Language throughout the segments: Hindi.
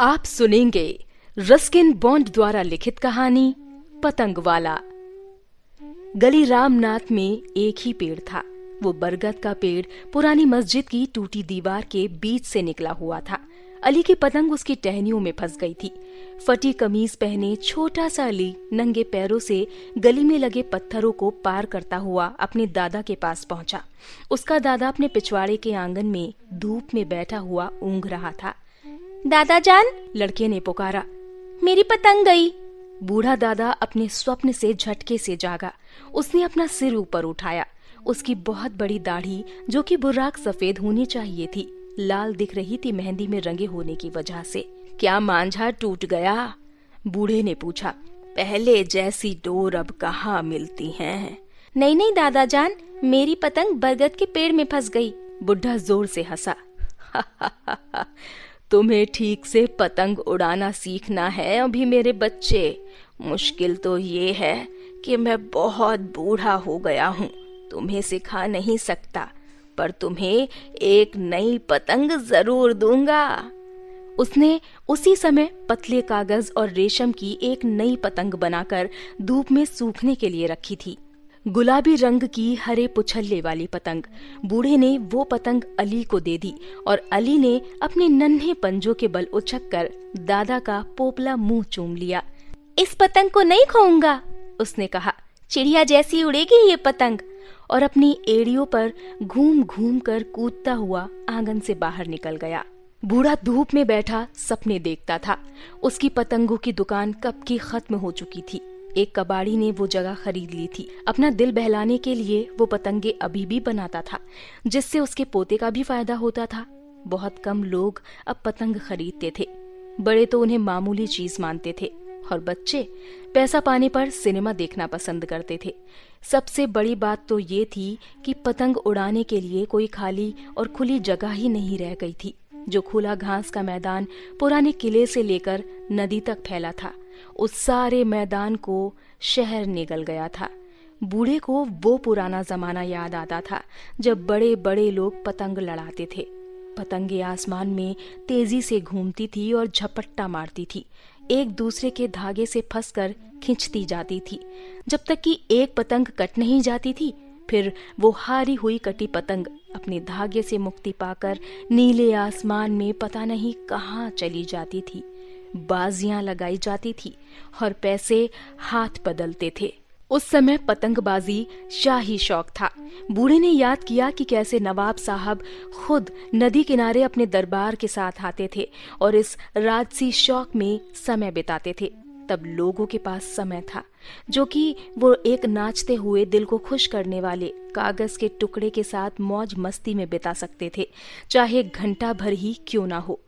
आप सुनेंगे रस्किन बॉन्ड द्वारा लिखित कहानी पतंग वाला। गली रामनाथ में एक ही पेड़ था। वो बरगद का पेड़ पुरानी मस्जिद की टूटी दीवार के बीच से निकला हुआ था। अली की पतंग उसकी टहनियों में फंस गई थी। फटी कमीज पहने छोटा सा अली नंगे पैरों से गली में लगे पत्थरों को पार करता हुआ अपने दादा के पास पहुंचा। उसका दादा अपने पिछवाड़े के आंगन में धूप में बैठा हुआ ऊँघ रहा था। दादा जान, लड़के ने पुकारा, मेरी पतंग गई। बूढ़ा दादा अपने स्वप्न से झटके से जागा। उसने अपना सिर ऊपर उठाया। उसकी बहुत बड़ी दाढ़ी, जो कि बुर्राक सफेद होनी चाहिए थी, लाल दिख रही थी मेहंदी में रंगे होने की वजह से। क्या मांझा टूट गया? बूढ़े ने पूछा। पहले जैसी डोर अब कहाँ मिलती हैं? नहीं नहीं दादा जान, मेरी पतंग बरगद के पेड़ में फंस गई। बुढ़ा जोर से हंसा। तुम्हें ठीक से पतंग उड़ाना सीखना है अभी मेरे बच्चे। मुश्किल तो ये है कि मैं बहुत बूढ़ा हो गया हूँ, तुम्हें सिखा नहीं सकता, पर तुम्हें एक नई पतंग जरूर दूंगा। उसने उसी समय पतले कागज और रेशम की एक नई पतंग बनाकर धूप में सूखने के लिए रखी थी। गुलाबी रंग की हरे पुछल्ले वाली पतंग। बूढ़े ने वो पतंग अली को दे दी और अली ने अपने नन्हे पंजों के बल उछककर दादा का पोपला मुंह चूम लिया। इस पतंग को नहीं खोऊंगा, उसने कहा। चिड़िया जैसी उड़ेगी ये पतंग। और अपनी एड़ियों पर घूम घूम कर कूदता हुआ आंगन से बाहर निकल गया। बूढ़ा धूप में बैठा सपने देखता था। उसकी पतंगों की दुकान कब की खत्म हो चुकी थी। एक कबाड़ी ने वो जगह खरीद ली थी। अपना दिल बहलाने के लिए वो पतंगे अभी भी बनाता था, जिससे उसके पोते का भी फायदा होता था। बहुत कम लोग अब पतंग खरीदते थे। बड़े तो उन्हें मामूली चीज मानते थे और बच्चे पैसा पाने पर सिनेमा देखना पसंद करते थे। सबसे बड़ी बात तो ये थी कि पतंग उड़ाने के लिए कोई खाली और खुली जगह ही नहीं रह गई थी। जो खुला घास का मैदान पुराने किले से लेकर नदी तक फैला था, उस सारे मैदान को शहर निगल गया था। बूढ़े को वो पुराना जमाना याद आता था जब बड़े बड़े लोग पतंग लड़ाते थे। पतंगे आसमान में तेजी से घूमती थी और झपट्टा मारती थी, एक दूसरे के धागे से फंसकर खींचती जाती थी। जब तक कि एक पतंग कट नहीं जाती थी, फिर वो हारी हुई कटी पतंग अपने धागे से मुक्ति पाकर नीले आसमान में पता नहीं कहाँ चली जाती थी। बाजियां लगाई जाती थी और पैसे हाथ बदलते थे। उस समय पतंगबाजी शाही शौक था। बूढ़े ने याद किया कि कैसे नवाब साहब खुद नदी किनारे अपने दरबार के साथ आते थे और इस राजसी शौक में समय बिताते थे। तब लोगों के पास समय था, जो कि वो एक नाचते हुए दिल को खुश करने वाले कागज के टुकड़े के साथ मौज मस्ती में बिता सकते थे, चाहे घंटा भर ही क्यों ना हो।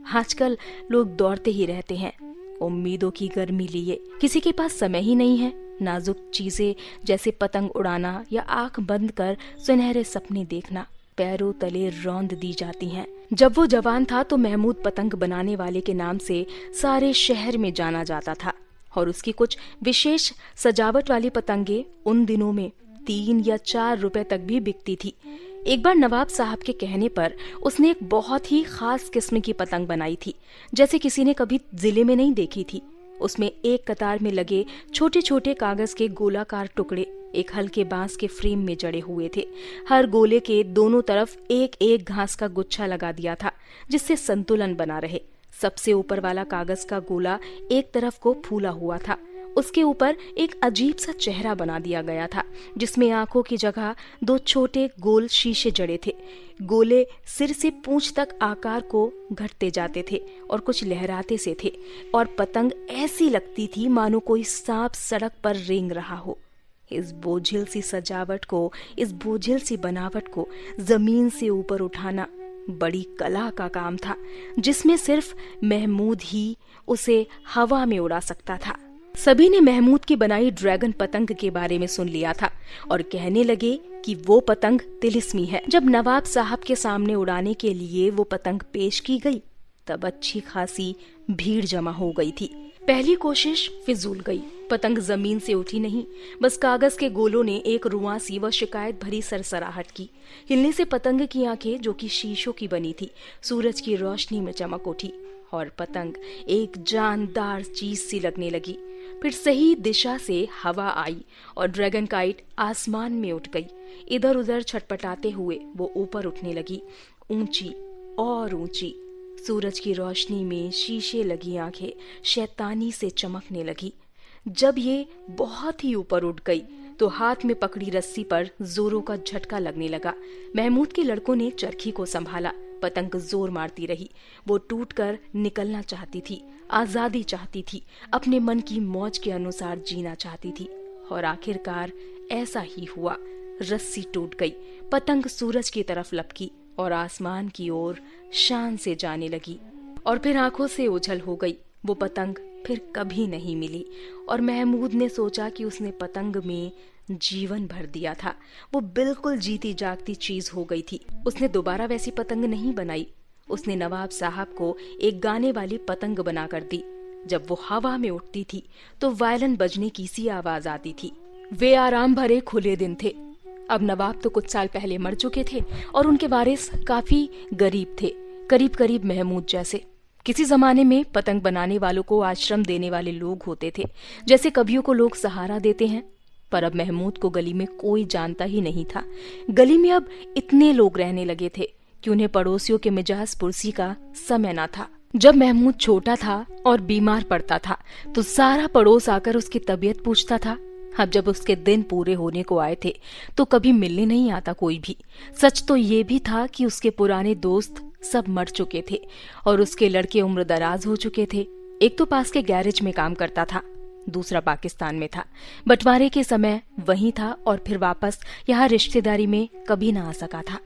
आजकल लोग दौड़ते ही रहते हैं, उम्मीदों की गर्मी लिए। किसी के पास समय ही नहीं है। नाजुक चीजें जैसे पतंग उड़ाना या आंख बंद कर सुनहरे सपने देखना पैरों तले रौंद दी जाती हैं। जब वो जवान था तो महमूद पतंग बनाने वाले के नाम से सारे शहर में जाना जाता था और उसकी कुछ विशेष सजावट वाली पतंगे उन दिनों में 3 या 4 रुपए तक भी बिकती थी। एक बार नवाब साहब के कहने पर उसने एक बहुत ही खास किस्म की पतंग बनाई थी, जैसे किसी ने कभी जिले में नहीं देखी थी। उसमें एक कतार में लगे छोटे छोटे कागज के गोलाकार टुकड़े एक हल्के बांस के फ्रेम में जड़े हुए थे। हर गोले के दोनों तरफ एक एक घास का गुच्छा लगा दिया था, जिससे संतुलन बना रहे। सबसे ऊपर वाला कागज का गोला एक तरफ को फूला हुआ था। उसके ऊपर एक अजीब सा चेहरा बना दिया गया था, जिसमें आंखों की जगह 2 छोटे गोल शीशे जड़े थे। गोले सिर से पूंछ तक आकार को घटते जाते थे और कुछ लहराते से थे, और पतंग ऐसी लगती थी मानो कोई सांप सड़क पर रेंग रहा हो। इस बोझिल सी सजावट को, इस बोझिल सी बनावट को जमीन से ऊपर उठाना बड़ी कला का काम था, जिसमें सिर्फ महमूद ही उसे हवा में उड़ा सकता था। सभी ने महमूद की बनाई ड्रैगन पतंग के बारे में सुन लिया था और कहने लगे कि वो पतंग तिलिस्मी है। जब नवाब साहब के सामने उड़ाने के लिए वो पतंग पेश की गई, तब अच्छी खासी भीड़ जमा हो गई थी। पहली कोशिश फिजूल गई। पतंग जमीन से उठी नहीं, बस कागज के गोलों ने एक रुआंसी व शिकायत भरी सरसराहट की। हिलने से पतंग की आंखें, जो कि शीशों की बनी थी, सूरज की रोशनी में चमक उठी और पतंग एक जानदार चीज सी लगने लगी। फिर सही दिशा से हवा आई और ड्रैगन काइट आसमान में उठ गई। इधर उधर छटपटाते हुए वो ऊपर उठने लगी, ऊंची और ऊंची। सूरज की रोशनी में शीशे लगी आंखें शैतानी से चमकने लगी। जब ये बहुत ही ऊपर उठ गई तो हाथ में पकड़ी रस्सी पर जोरों का झटका लगने लगा। महमूद के लड़कों ने चरखी को संभाला। पतंग जोर मारती रही। वो टूटकर निकलना चाहती थी, आजादी चाहती थी, अपने मन की मौज के अनुसार जीना चाहती थी। और आखिरकार ऐसा ही हुआ। रस्सी टूट गई, पतंग सूरज की तरफ लपकी और आसमान की ओर शान से जाने लगी। और फिर आंखों से ओझल हो गई। वो पतंग फिर कभी नहीं मिली। और महमूद ने सोचा कि उसने पतंग में जीवन भर दिया था। वो बिल्कुल जीती जागती चीज हो गई थी। उसने दोबारा वैसी पतंग नहीं बनाई। उसने नवाब साहब को एक गाने वाली पतंग बनाकर दी। जब वो हवा में उठती थी तो वायलिन बजने की सी आवाज आती थी। वे आराम भरे खुले दिन थे। अब नवाब तो कुछ साल पहले मर चुके थे और उनके वारिस काफी गरीब थे, करीब करीब महमूद जैसे। किसी जमाने में पतंग बनाने वालों को आश्रम देने वाले लोग होते थे, जैसे कवियों को लोग सहारा देते हैं। पर अब महमूद को गली में कोई जानता ही नहीं था। गली में अब इतने लोग रहने लगे थे कि उन्हें पड़ोसियों के मिजाज पुरसी का समय न था। जब महमूद छोटा था और बीमार पड़ता था तो सारा पड़ोस आकर उसकी तबीयत पूछता था। अब जब उसके दिन पूरे होने को आए थे तो कभी मिलने नहीं आता कोई भी। सच तो ये भी था कि उसके पुराने दोस्त सब मर चुके थे और उसके लड़के उम्र दराज हो चुके थे। एक तो पास के गैरेज में काम करता था, दूसरा पाकिस्तान में था। बंटवारे के समय वहीं था और फिर वापस यहाँ रिश्तेदारी में कभी ना आ सका था।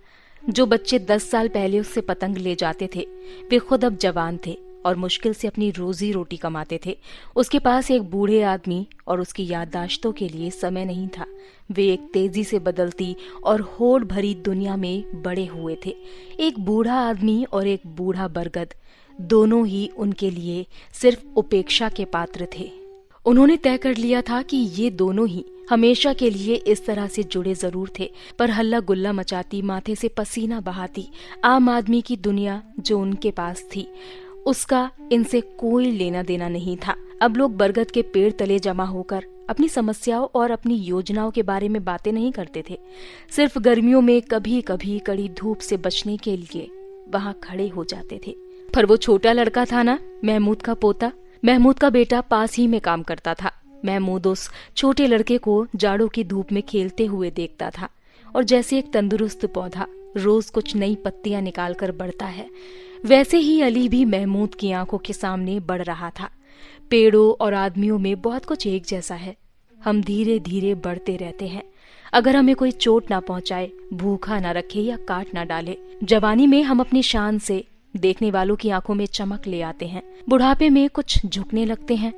जो बच्चे 10 साल पहले उससे पतंग ले जाते थे वे खुद अब जवान थे और मुश्किल से अपनी रोजी रोटी कमाते थे। उसके पास एक बूढ़े आदमी और उसकी याददाश्तों के लिए समय नहीं था। वे एक तेजी से बदलती और होड़ भरी दुनिया में बड़े हुए थे। एक बूढ़ा आदमी और एक बूढ़ा बरगद, दोनों ही उनके लिए सिर्फ उपेक्षा के पात्र थे। उन्होंने तय कर लिया था कि ये दोनों ही हमेशा के लिए इस तरह से जुड़े जरूर थे, पर हल्ला गुल्ला मचाती, माथे से पसीना बहाती आम आदमी की दुनिया जो उनके पास थी, उसका इनसे कोई लेना देना नहीं था। अब लोग बरगद के पेड़ तले जमा होकर अपनी समस्याओं और अपनी योजनाओं के बारे में बातें नहीं करते थे। सिर्फ गर्मियों में कभी कभी कड़ी धूप से बचने के लिए वहां खड़े हो जाते थे। पर वो छोटा लड़का था ना, महमूद का पोता, महमूद का बेटा पास ही में काम करता था। महमूद उस छोटे लड़के को जाड़ों की धूप में खेलते हुए देखता था और जैसे एक तंदुरुस्त पौधा रोज कुछ नई पत्तियां निकाल कर बढ़ता है, वैसे ही अली भी महमूद की आंखों के सामने बढ़ रहा था। पेड़ों और आदमियों में बहुत कुछ एक जैसा है। हम धीरे धीरे बढ़ते रहते हैं। अगर हमें कोई चोट ना पहुंचाए, भूखा ना रखे या काट ना डाले। जवानी में हम अपनी शान से देखने वालों की आंखों में चमक ले आते हैं। बुढ़ापे में कुछ झुकने लगते हैं।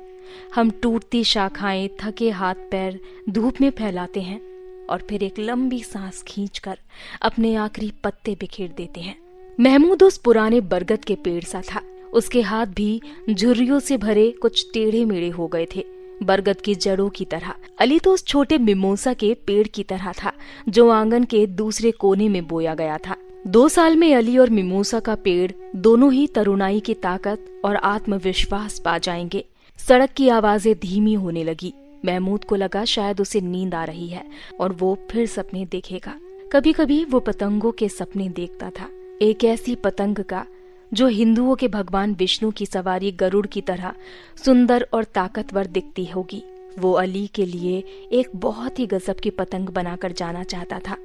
हम टूटती शाखाएं, थके हाथ पैर धूप में फैलाते हैं और फिर एक लंबी सांस खींचकर अपने आखिरी पत्ते बिखेर देते हैं। महमूद उस पुराने बरगद के पेड़ सा था। उसके हाथ भी झुर्रियों से भरे कुछ टेढ़े मेढ़े हो गए थे, बरगद की जड़ों की तरह। अली तो उस छोटे मिमोसा के पेड़ की तरह था जो आंगन के दूसरे कोने में बोया गया था। 2 साल में अली और मिमोसा का पेड़ दोनों ही तरुणाई की ताकत और आत्मविश्वास पा जाएंगे। सड़क की आवाजें धीमी होने लगी। महमूद को लगा शायद उसे नींद आ रही है और वो फिर सपने देखेगा। कभी कभी वो पतंगों के सपने देखता था, एक ऐसी पतंग का जो हिंदुओं के भगवान विष्णु की सवारी गरुड़ की तरह सुंदर और ताकतवर दिखती होगी। वो अली के लिए एक बहुत ही गजब की पतंग बनाकर जाना चाहता था।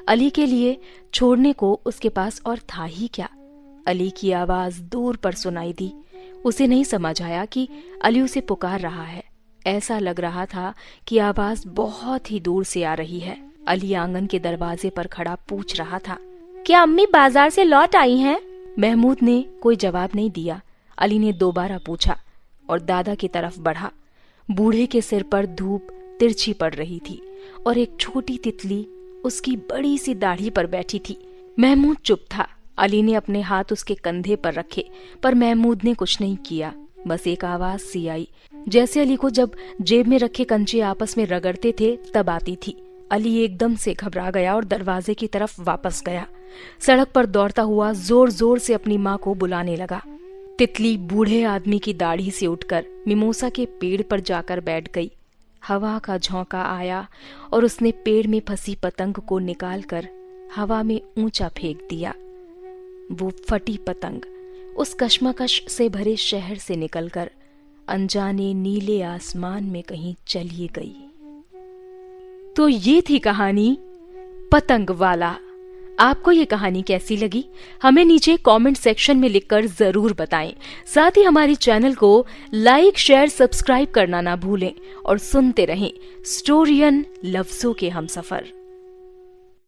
अली के लिए छोड़ने को उसके पास और था ही क्या। अली की आवाज दूर पर सुनाई दी। उसे नहीं समझ आया कि अली उसे पुकार रहा है। ऐसा लग रहा था कि आवाज बहुत ही दूर से आ रही है। अली आंगन के दरवाजे पर खड़ा पूछ रहा था, क्या अम्मी बाजार से लौट आई हैं? महमूद ने कोई जवाब नहीं दिया। अली ने दोबारा पूछा और दादा की तरफ बढ़ा। बूढ़े के सिर पर धूप तिरछी पड़ रही थी और एक छोटी तितली उसकी बड़ी सी दाढ़ी पर बैठी थी। महमूद चुप था। अली ने अपने हाथ उसके कंधे पर रखे पर महमूद ने कुछ नहीं किया। बस एक आवाज सी आई, जैसे अली को जब जेब में रखे कंचे आपस में रगड़ते थे तब आती थी। अली एकदम से घबरा गया और दरवाजे की तरफ वापस गया। सड़क पर दौड़ता हुआ जोर जोर से अपनी माँ को बुलाने लगा। तितली बूढ़े आदमी की दाढ़ी से उठकर मिमोसा के पेड़ पर जाकर बैठ गई। हवा का झोंका आया और उसने पेड़ में फंसी पतंग को निकालकर हवा में ऊंचा फेंक दिया। वो फटी पतंग उस कश्मकश से भरे शहर से निकलकर अनजाने नीले आसमान में कहीं चली गई। तो ये थी कहानी पतंग वाला। आपको ये कहानी कैसी लगी हमें नीचे कमेंट सेक्शन में लिखकर जरूर बताएं। साथ ही हमारे चैनल को लाइक शेयर सब्सक्राइब करना ना भूलें और सुनते रहें स्टोरियन लफ्जों के हमसफर।